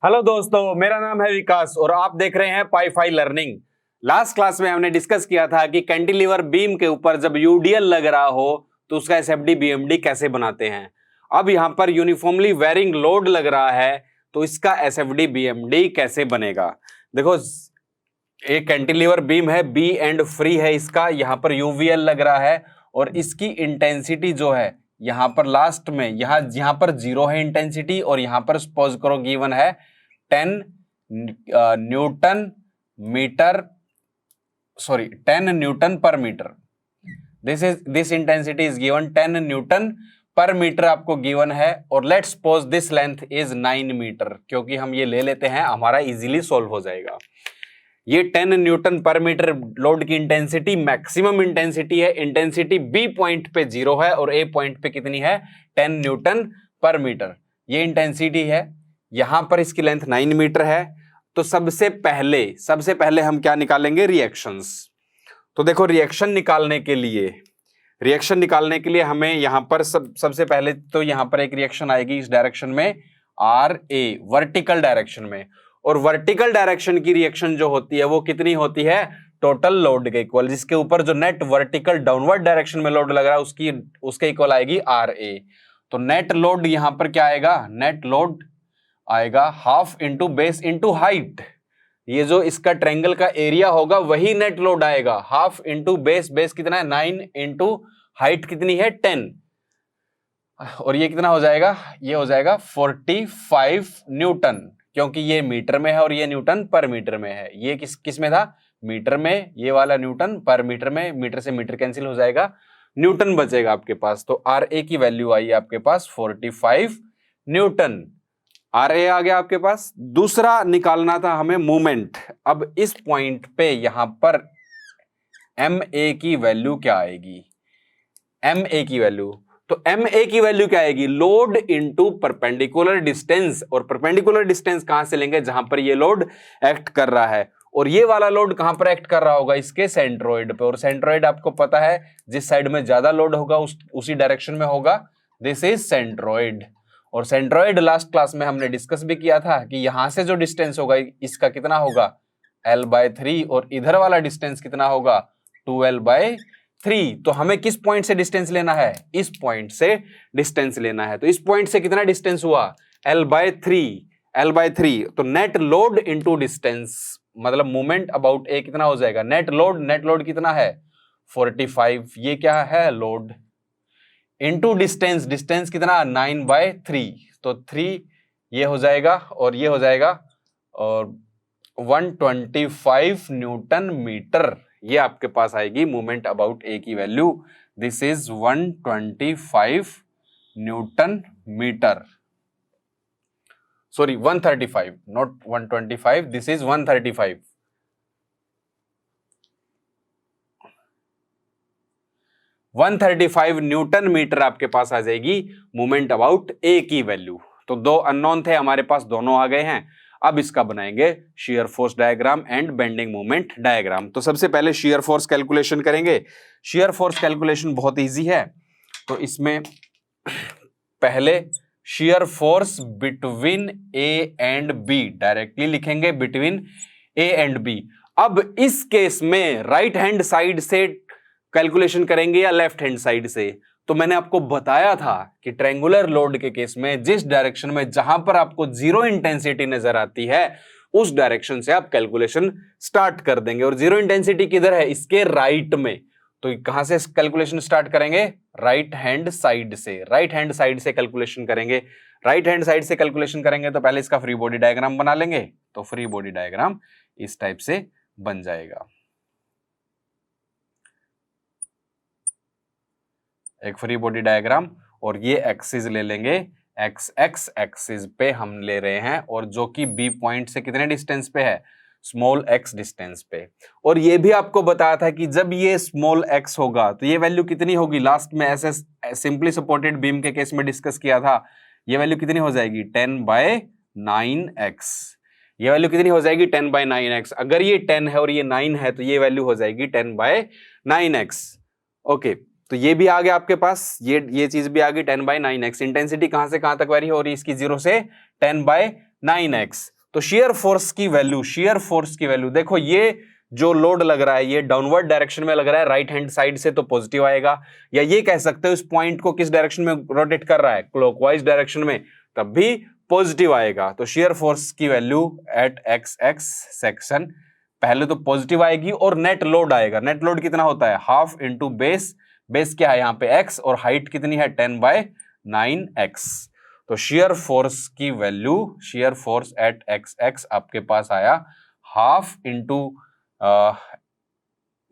Hello दोस्तों, मेरा नाम है विकास और आप देख रहे हैं पाई लर्निंग। लास्ट क्लास में हमने डिस्कस किया था कि कैंटिलीवर बीम के ऊपर जब यूडीएल लग रहा हो तो उसका एसएफडी बीएमडी कैसे बनाते हैं। अब यहां पर यूनिफॉर्मली वेरिंग लोड लग रहा है तो इसका एसएफडी बीएमडी कैसे बनेगा। देखो, एक कैंटिलीवर बीम है, बी एंड फ्री है इसका, यहां पर यूवीएल लग रहा है और इसकी इंटेंसिटी जो है यहां पर लास्ट में यहां पर 0 है इंटेंसिटी और यहां पर सपोज करो गिवन है 10 newton metre 10 newton per metre. This intensity is given 10 newton per metre आपको गिवन है और let's suppose this length is 9 metre. क्योंकि हम ये ले लेते हैं हमारा इजीली सॉल्व हो जाएगा। ये 10 न्यूटन पर मीटर लोड की इंटेंसिटी मैक्सिमम इंटेंसिटी है। इंटेंसिटी बी पॉइंट पे 0 है और ए पॉइंट पे कितनी है 10 न्यूटन पर मीटर। ये इंटेंसिटी है, यहां पर इसकी लेंथ 9 मीटर है। तो सबसे पहले हम क्या निकालेंगे, रिएक्शंस। तो देखो, रिएक्शन निकालने के लिए हमें यहां पर सबसे पहले तो यहां पर एक रिएक्शन आएगी इस डायरेक्शन में आर ए, वर्टिकल डायरेक्शन में। और वर्टिकल डायरेक्शन की रिएक्शन जो होती है वो कितनी होती है, टोटल लोड के इक्वल, जिसके ऊपर जो नेट वर्टिकल डाउनवर्ड डायरेक्शन में लोड लग रहा है उसके इक्वल आएगी आर ए। तो नेट लोड यहां पर क्या आएगा, नेट लोड आएगा half into base into height. ये जो इसका ट्रायंगल का एरिया होगा वही नेट लोड आएगा, हाफ इंटू बेस कितना है 9 इंटू हाइट कितनी है 10, और ये कितना हो जाएगा, ये हो जाएगा 45 न्यूटन। क्योंकि ये मीटर में है और ये न्यूटन पर मीटर में है। ये किस में था, मीटर में, ये वाला न्यूटन पर मीटर में, मीटर से मीटर कैंसिल हो जाएगा, न्यूटन बचेगा आपके पास। तो आर ए की वैल्यू आई आपके पास 45 न्यूटन। आर ए आ गया आपके पास। दूसरा निकालना था हमें मूवमेंट। अब इस पॉइंट पे यहां पर एम ए की वैल्यू क्या आएगी, एम ए की वैल्यू, तो एम ए की वैल्यू क्या आएगी, लोड इनटू परपेंडिकुलर डिस्टेंस। और परपेंडिकुलर डिस्टेंस कहां से लेंगे, जहां पर ये लोड एक्ट कर रहा है। और ये वाला लोड कहां पर एक्ट कर रहा होगा, इसके सेंट्रोइड पे। और सेंट्रोइड आपको पता है जिस साइड में ज्यादा लोड होगा उसी डायरेक्शन में होगा, दिस इज सेंट्रोइड। और सेंट्रोइड लास्ट क्लास में हमने डिस्कस भी किया था कि यहां से जो डिस्टेंस होगा इसका कितना होगा L/3 और इधर वाला डिस्टेंस कितना होगा 2L/3। तो हमें किस पॉइंट से डिस्टेंस लेना है, इस पॉइंट से डिस्टेंस लेना है। तो इस पॉइंट से कितना डिस्टेंस हुआ L/3। तो नेट लोड इनटू डिस्टेंस मतलब मूवमेंट अबाउट ए कितना हो जाएगा, नेट लोड कितना है 45। ये क्या है लोड इनटू डिस्टेंस कितना 9/3। तो 3 ये हो जाएगा और ये हो जाएगा और 125 न्यूटन मीटर। ये आपके पास आएगी मूवमेंट अबाउट ए की value, this is 125 newton metre. Sorry 135, not 125, this is 135। 135 newton metre आपके पास आ जाएगी मूवमेंट अबाउट ए की वैल्यू। तो दो अननोन थे हमारे पास, दोनों आ गए हैं। अब इसका बनाएंगे shear force diagram and bending moment diagram. तो सबसे पहले शियर फोर्स कैलकुलेशन करेंगे। शियर फोर्स कैलकुलेशन बहुत इजी है। तो इसमें पहले shear force between A and be directly लिखेंगे, बिटवीन ए एंड बी। अब इस केस में राइट हैंड साइड से कैलकुलेशन करेंगे या लेफ्ट हैंड साइड से। तो मैंने आपको बताया था कि ट्रायंगुलर लोड के केस में जिस डायरेक्शन में जहां पर आपको 0 इंटेंसिटी नजर आती है उस डायरेक्शन से आप कैलकुलेशन स्टार्ट कर देंगे। और 0 इंटेंसिटी किधर है, इसके राइट में। तो कहां से कैलकुलेशन स्टार्ट करेंगे, राइट हैंड साइड से। राइट हैंड साइड से कैलकुलेशन करेंगे। राइट हैंड साइड से कैलकुलेशन करेंगे तो पहले इसका फ्री बॉडी डायग्राम बना लेंगे। तो फ्री बॉडी डायग्राम इस टाइप से बन जाएगा। एक फ्री बॉडी डायग्राम, और ये एक्सिस ले लेंगे, एक्स एक्स एक्सिस पे हम ले रहे हैं, और जो कि बी पॉइंट से कितने डिस्टेंस पे है, स्मॉल एक्स डिस्टेंस पे। और ये भी आपको बताया था कि जब ये स्मॉल एक्स होगा तो ये वैल्यू कितनी होगी, लास्ट में ऐसे सिंपली सपोर्टेड बीम के केस में डिस्कस किया था। ये वैल्यू कितनी हो जाएगी 10/9x। ये वैल्यू कितनी हो जाएगी 10/9x। अगर ये 10 है और ये 9 है तो ये वैल्यू हो जाएगी 10/9x। ओके, तो ये भी आ गया आपके पास, ये चीज भी आ गई 10/9x। इंटेंसिटी कहां से कहां तक वेरी हो रही है इसकी, 0 से 9x। तो शेयर फोर्स की वैल्यू देखो, ये जो लोड लग रहा है ये डाउनवर्ड डायरेक्शन में लग रहा है, राइट हैंड साइड से, तो पॉजिटिव आएगा। या ये कह सकते हो इस पॉइंट को किस डायरेक्शन में रोटेट कर रहा है, क्लॉकवाइज डायरेक्शन में, तब भी पॉजिटिव आएगा। तो शेयर फोर्स की value at X X section पहले तो पॉजिटिव आएगी, और नेट लोड आएगा। नेट लोड कितना होता है, हाफ इंटू बेस, बेस क्या है यहाँ पे x, और हाइट कितनी है 10/9x। तो शेयर फोर्स की value, shear force at X x आपके पास आया हाफ इंटू,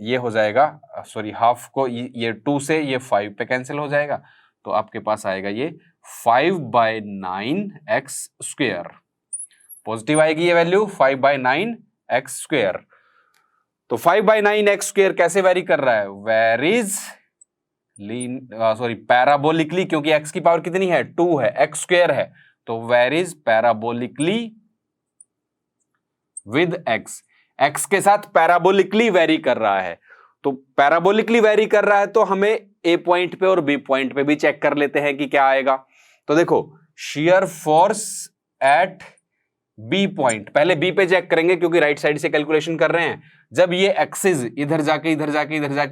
ये हो जाएगा, सॉरी हाफ को ये 2 से ये 5 पे कैंसिल हो जाएगा, तो आपके पास आएगा ये 5/9x²। पॉजिटिव आएगी ये वैल्यू 5/9x²। तो 5/9x² कैसे वेरी कर रहा है, वेरीज पैराबोलिकली, क्योंकि x की पावर कितनी है 2 है, x² है, तो वेरीज पैराबोलिकली विद x के साथ पैराबोलिकली वेरी कर रहा है। तो पैराबोलिकली वेरी कर रहा है तो हमें a पॉइंट पे और b पॉइंट पे भी चेक कर लेते हैं कि क्या आएगा। तो देखो shear force at b point, पहले b पे चेक करेंगे क्योंकि राइट साइड से कैलकुलेशन कर रहे हैं। जब ये एक्सिस इधर जाके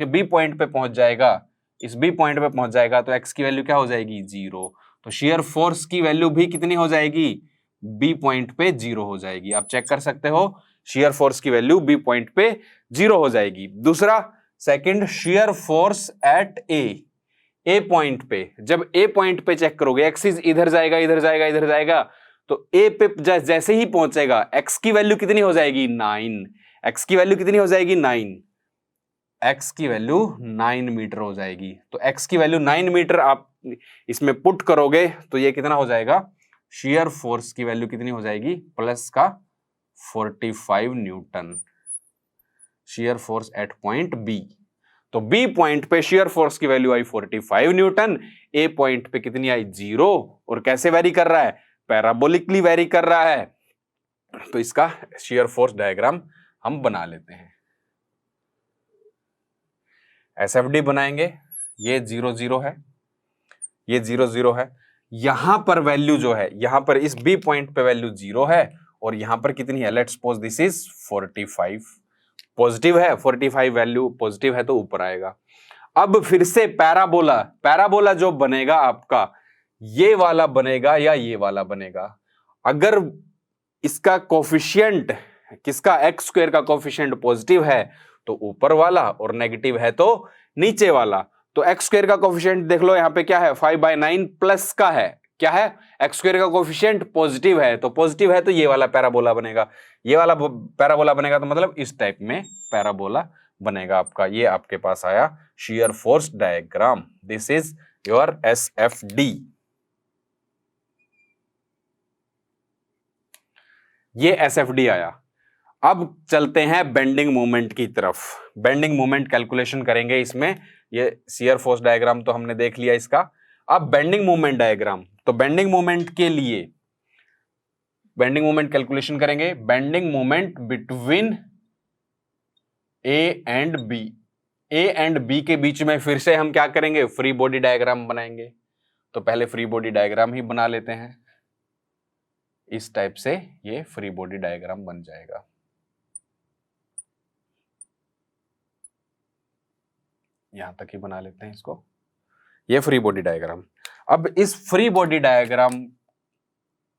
b पॉइंट पे पहुंच जाएगा, इस b पॉइंट पे पहुंच जाएगा, तो x की वैल्यू क्या हो जाएगी 0। तो शेयर फोर्स की वैल्यू भी कितनी हो जाएगी, b पॉइंट पे 0 हो जाएगी। आप चेक कर सकते हो, शेयर फोर्स की वैल्यू b पॉइंट पे 0 हो जाएगी। दूसरा, second, shear force at a point पे, जब a पॉइंट पे चेक करोगे, एक्सिस इधर जाएगा, तो a पे जैसे ही पहुंचेगा x की वैल्यू कितनी हो जाएगी 9, x की वैल्यू कितनी हो जाएगी 9, x की वैल्यू 9 मीटर हो जाएगी। तो x की वैल्यू 9 मीटर आप इसमें पुट करोगे तो ये कितना हो जाएगा, शेयर फोर्स की वैल्यू कितनी हो जाएगी, प्लस का 45 Newton, shear force at point B। तो B पॉइंट पे शेयर फोर्स की value I 45 Newton, A point पे कितनी आई 0, और कैसे वेरी कर रहा है, पैराबोलिकली वेरी कर रहा है। तो इसका शेयर फोर्स डायग्राम हम बना लेते हैं, SFD बनाएंगे। ये 0 0 है, ये 0 0 है, यहां पर वैल्यू जो है, यहां पर इस B पॉइंट पे वैल्यू 0 है, और यहां पर कितनी है, let's suppose this is 45, positive है, 45 वैल्यू पॉजिटिव है तो ऊपर आएगा। अब फिर से पैराबोला जो बनेगा आपका, ये वाला बनेगा या ये वाला बनेगा। अगर इसका कोफिशिएंट, किसका, x² का कोफिशिएंट पॉजिटिव है तो ऊपर वाला, और नेगेटिव है तो नीचे वाला। तो x² का कोफिशिएंट देख लो, यहां पे क्या है 5/9 प्लस का है, क्या है, x² का कोफिशिएंट पॉजिटिव है, तो पॉजिटिव है तो ये वाला पैराबोला बनेगा, ये वाला पैराबोला बनेगा, तो मतलब इस टाइप में पैराबोला बनेगा आपका। ये आपके पास आया shear force diagram, this is your SFD। ये SFD आया। अब चलते हैं बेंडिंग मोमेंट की तरफ, बेंडिंग मोमेंट कैलकुलेशन करेंगे इसमें। ये शेयर फोर्स डायग्राम तो हमने देख लिया इसका, अब बेंडिंग मोमेंट डायग्राम। तो बेंडिंग मोमेंट के लिए बेंडिंग मोमेंट कैलकुलेशन करेंगे, bending moment between A and B, A and B के बीच में फिर से हम क्या करेंगे, फ्री बॉडी डायग्राम बनाएंगे। तो पहले फ्री बॉडी डायग्राम ही बना लेते हैं, इस टाइप से ये फ्री बॉडी डायग्राम बन जाएगा। यहां तक ही बना लेते हैं इसको, ये फ्री बॉडी डायग्राम। अब इस फ्री बॉडी डायग्राम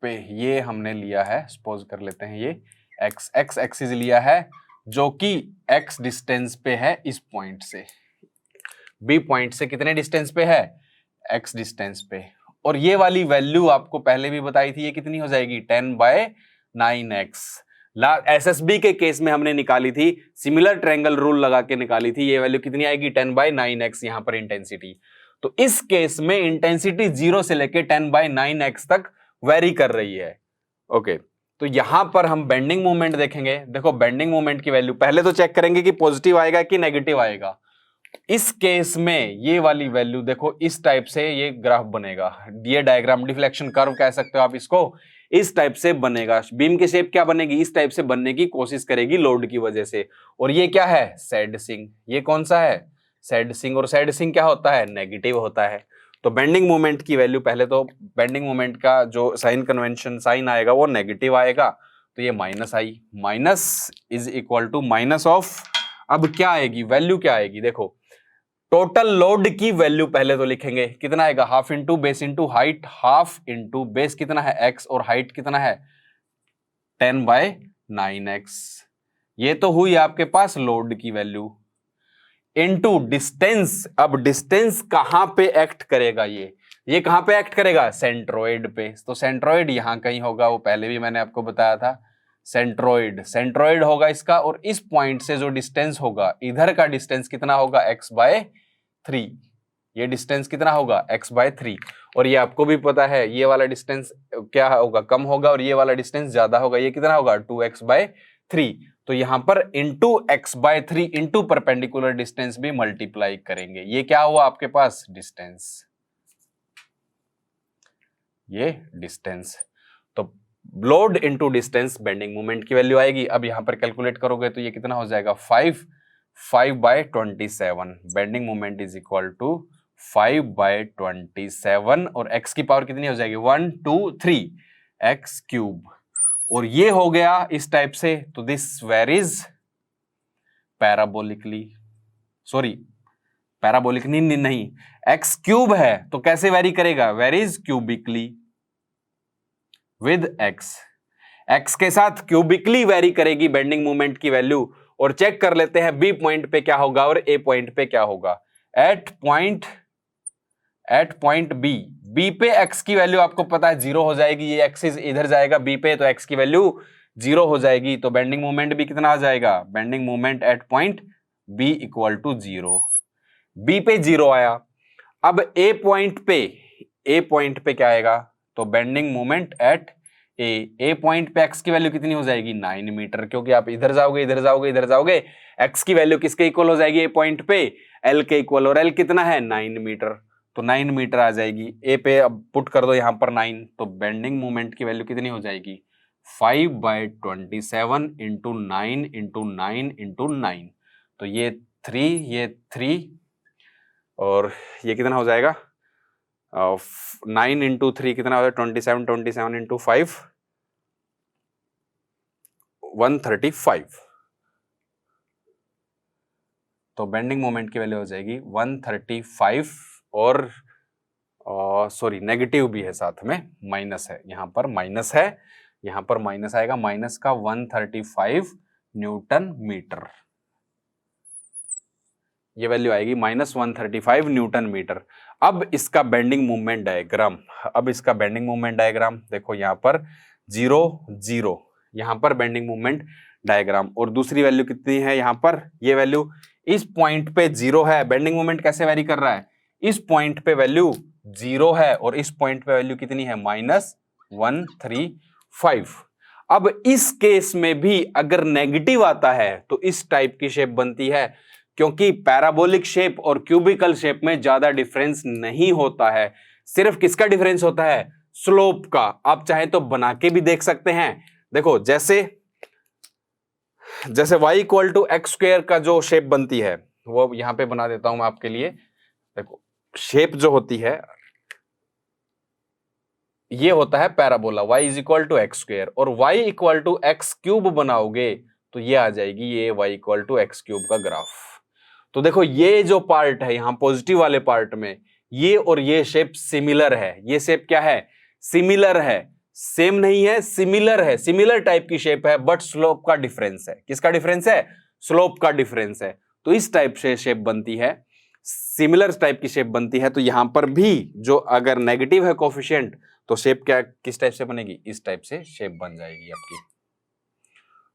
पे ये हमने लिया है, सपोज कर लेते हैं ये x एक्सिस लिया है, जो कि x डिस्टेंस पे है इस पॉइंट से, B पॉइंट से कितने डिस्टेंस पे है, x डिस्टेंस पे। और ये वाली वैल्यू आपको पहले भी बताई थी, ये कितनी हो जाएगी 10/9x। SSB के केस में हमने निकाली थी, सिमिलर ट्रायंगल रूल लगा के निकाली थी, ये वैल्यू कितनी आएगी 10/9x यहां पर इंटेंसिटी। तो इस केस में इंटेंसिटी 0 से लेके 10/9x तक वेरी कर रही है। ओके, तो यहां पर हम बेंडिंग मोमेंट देखेंगे। देखो बेंडिंग मोमेंट की वैल्यू पहले तो चेक करेंगे कि पॉजिटिव आएगा कि नेगेटिव आएगा। इस केस में ये वाली वैल्यू देखो, इस टाइप से ये ग्राफ बनेगा, ये डायग्राम डिफ्लेक्शन कर्व कह सकते हो आप इसको, इस टाइप से बनेगा। बीम की शेप क्या बनेगी, इस टाइप से बनने की कोशिश करेगी लोड की वजह से। और ये क्या है, सैडसिंग, ये कौन सा है, सैडसिंग। और सैडसिंग क्या होता है, नेगेटिव होता है। तो बेंडिंग मोमेंट की वैल्यू, पहले तो बेंडिंग मोमेंट का जो साइन कन्वेंशन साइन आएगा वो नेगेटिव आएगा, तो ये minus I, minus is equal to minus of, अब क्या आएगी वैल्यू, क्या आएगी देखो, टोटल लोड की वैल्यू पहले तो लिखेंगे, कितना आएगा, half into base into height, half into base कितना है x और हाइट कितना है 10/9x, ये तो हुई आपके पास लोड की वैल्यू, इनटू डिस्टेंस। अब डिस्टेंस कहां पे एक्ट करेगा, ये कहां पे एक्ट करेगा, सेंट्रोइड पे, तो सेंट्रोइड यहां कहीं होगा, वो पहले भी मैंने आपको बताया था, सेंट्रोइड होगा इसका, और इस पॉइंट से जो डिस्टेंस होगा, इधर का डिस्टेंस कितना होगा x/3, ये डिस्टेंस कितना होगा x/3, और ये आपको भी पता है ये वाला डिस्टेंस क्या होगा, कम होगा, और ये वाला डिस्टेंस ज्यादा होगा, ये कितना होगा 2x/3, तो यहां पर into x/3 into perpendicular distance भी मल्टीप्लाई करेंगे, ये क्या हुआ आपके पास डिस्टेंस, ये डिस्टेंस, तो load into distance bending moment की वैल्यू आएगी। अब यहां पर कैलकुलेट करोगे तो ये कितना हो जाएगा 5/27, bending moment is equal to 5/27, और x की पावर कितनी हो जाएगी 1 2 3 x³, और ये हो गया इस टाइप से, तो this varies parabolically, sorry parabolically नहीं, x³ है तो कैसे वेरी करेगा, वेरीज क्यूबिकली विद x के साथ क्यूबिकली वेरी करेगी बेंडिंग मोमेंट की वैल्यू, और चेक कर लेते हैं बी पॉइंट पे क्या होगा और ए पॉइंट पे क्या होगा। एट पॉइंट बी पे x की वैल्यू आपको पता है 0 हो जाएगी, ये एक्सिस इधर जाएगा बी पे, तो x की वैल्यू 0 हो जाएगी, तो बेंडिंग मोमेंट भी कितना आ जाएगा, bending moment at point B equal to 0, B पे 0 आया। अब ए पॉइंट पे क्या आएगा, तो बेंडिंग मोमेंट एट ए पॉइंट पे x की वैल्यू कितनी हो जाएगी 9 मीटर, क्योंकि आप इधर जाओगे x की वैल्यू किसके इक्वल हो जाएगी ए पॉइंट पे, l के इक्वल, और l कितना है 9 मीटर, तो 9 मीटर आ जाएगी, ए पे अब पुट कर दो यहां पर 9, तो बेंडिंग मोमेंट की वैल्यू कितनी हो जाएगी 5/27 इंटू 9 इंटू 9 इंटू 9, तो ये 3 और ये कितना हो जाएगा 9 इंटू 3 कितना हो जाएगा 27 इंटू 5 135, तो बेंडिंग मोमेंट की वैल्यू हो जाएगी 135, और सॉरी नेगेटिव भी है साथ में, माइनस है यहाँ पर, माइनस है यहाँ पर, माइनस आएगा, माइनस का 135 न्यूटन मीटर, ये वैल्यू आएगी -135 न्यूटन मीटर। अब इसका बेंडिंग मूवमेंट डायग्राम, देखो यहाँ पर 0 0, यहाँ पर बेंडिंग मूवमेंट डायग्राम, और दूसरी वैल्यू कितनी है यहाँ पर, ये वैल्यू इस पॉइंट पे 0 है, बेंडिंग मूवमेंट कैसे वेरी कर रहा है, इस पॉइंट पे वैल्यू 0 है और इस पॉइंट पे वैल्यू कितनी है -135। अब इस केस में भी अगर नेगेटिव आता है तो इस टाइप की शेप बनती है, क्योंकि पैराबोलिक शेप और क्यूबिकल शेप में ज्यादा डिफरेंस नहीं होता है, सिर्फ किसका डिफरेंस होता है, स्लोप का। आप चाहे तो बना के भी देख सकते हैं, देखो जैसे y इक्वल टू x² का जो शेप बनती है वो यहां पे बना देता हूं मैं आपके लिए। देखो शेप जो होती है ये होता है parabola, y is equal to x², और y इक्वल टू x³ बनाओगे तो ये आ जाएगी ये y इक्वल टू x³ का ग्राफ। तो देखो ये जो पार्ट है यहां पॉजिटिव वाले पार्ट में, ये और ये शेप सिमिलर है, ये शेप क्या है, सिमिलर है, सेम नहीं है, सिमिलर है, सिमिलर टाइप की शेप है, बट स्लोप का डिफरेंस है। किसका डिफरेंस है, स्लोप का डिफरेंस है। तो इस टाइप से शेप बनती है, सिमिलर टाइप की शेप बनती है। तो यहां पर भी जो अगर नेगेटिव है कोफिशिएंट तो शेप क्या किस टाइप से बनेगी, इस टाइप से शेप बन जाएगी आपकी।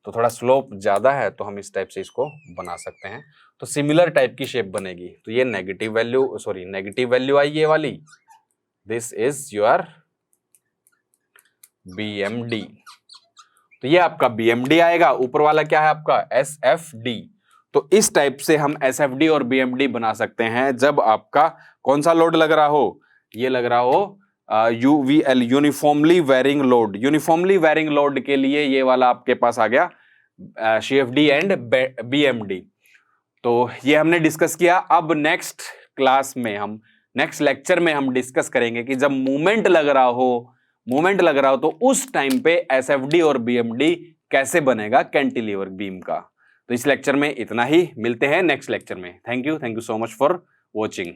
तो थोड़ा स्लोप ज्यादा है तो हम इस टाइप से इसको बना सकते हैं, तो सिमिलर टाइप की शेप बनेगी। तो ये नेगेटिव वैल्यू आई ये वाली, दिस इज योर BMD। तो ये आपका BMD आएगा, ऊपर वाला क्या है आपका SFD। तो इस टाइप से हम SFD और BMD बना सकते हैं जब आपका कौन सा लोड लग रहा हो, ये लग रहा हो UVL uniformly varying load. Uniformly varying load के लिए ये वाला आपके पास आ गया CFD एंड BMD। तो ये हमने डिस्कस किया। अब नेक्स्ट क्लास में हम नेक्स्ट लेक्चर में हम डिस्कस करेंगे कि जब मूवमेंट लग रहा हो तो उस टाइम पे एसएफडी और बीएमडी कैसे बनेगा कैंटिलीवर बीम का। तो इस लेक्चर में इतना ही, मिलते हैं नेक्स्ट लेक्चर में। Thank you so much for watching.